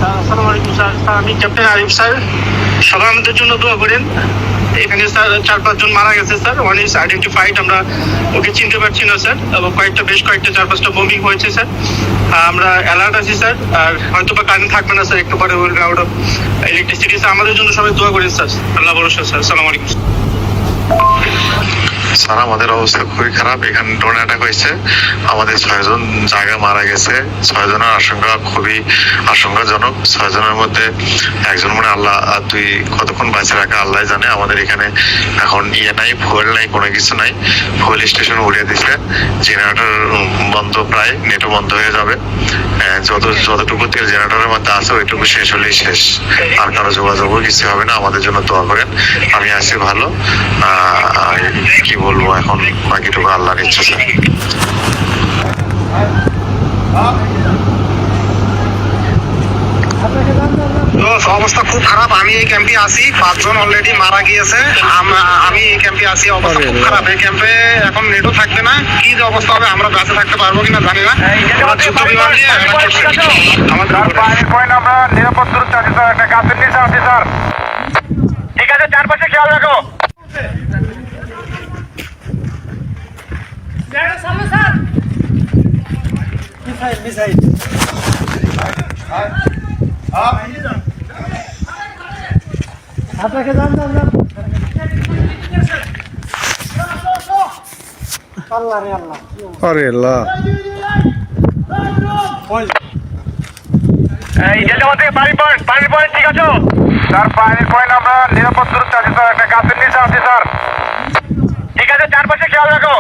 আসসালামু আলাইকুম স্যার। আমি ক্যাপ্টেন আরিফ স্যার। সবাই আমাদের জন্য দোয়া করেন। এখানে স্যার 4-5 জন মারা গেছে স্যার। ওয়ান ইজ আইডেন্টিফাইড, আমরা ওকে চিনতে পারছি না স্যার, এবং বেশ কয়েকটা 4-5টা বোমিং হয়েছে স্যার। আমরা অ্যালার্ট আছি স্যার। আর হয়তো বা কারেন্ট থাকবে না স্যার, একটু পরে will out of electricity sir. আমাদের জন্য সবাই দোয়া করেন স্যার। আল্লাহ ভরসা স্যার। আসসালামু আলাইকুম স্যার। আমাদের অবস্থা খুবই খারাপ। এখানে ড্রোন অ্যাটাক হয়েছে, আমাদের 6 জন জায়গা মারা গেছে। 6 জনের আশঙ্কা খুবই আশঙ্কাজনক। 6 জনের মধ্যে একজন মানে আল্লাহ, তুই কতক্ষণ বাঁচে রাখা আল্লাহ জানে। আমাদের এখানে এখন নাই, ফুয়েল নাই, কোনো কিছু নাই। ফুয়েল স্টেশন উড়িয়ে দিছে, জেনারেটর বন্ধ, প্রায় নেটও বন্ধ হয়ে যাবে। যতটুকু তেল জেনারেটরের মধ্যে আছে ওইটুকু শেষ হলেই শেষ, আর কারো যোগাযোগও কিছু হবে না। আমাদের জন্য দোয়া করেন। আমি আছি ভালো। কি বলবো এখন, বাকিটুকু আল্লাহর ইচ্ছা স্যার। অবস্থা খুব খারাপ। আমি এই ক্যাম্পে আছি, 5 জন অলরেডি মারা গিয়েছে। আমি এই ক্যাম্পে আছি, অবস্থা খুব খারাপ। এই ক্যাম্পে এখন নেটও থাকবে না, কি যে অবস্থা হবে আমরা বেঁচে থাকতে পারবো কিনা জানি না। যুদ্ধ বিমান দিয়ে আমাদের আমরা নিরাপদ দূরত্বে আছি স্যার, একটা গাছের নিচে আছি স্যার। ঠিক আছে, চারপাশে খেয়াল রাখো। আপনাকে যান যান যান। আল্লাহ রে আল্লাহ, আরে আল্লাহ। পানি পয়েন্ট ঠিক আছে স্যার। পানির পয়েন্ট আমরা নিরাপদ দূরত্বে আছি স্যার, একটা গাছের নিচে আছি স্যার। ঠিক আছে, চারপাশে খেয়াল রাখো।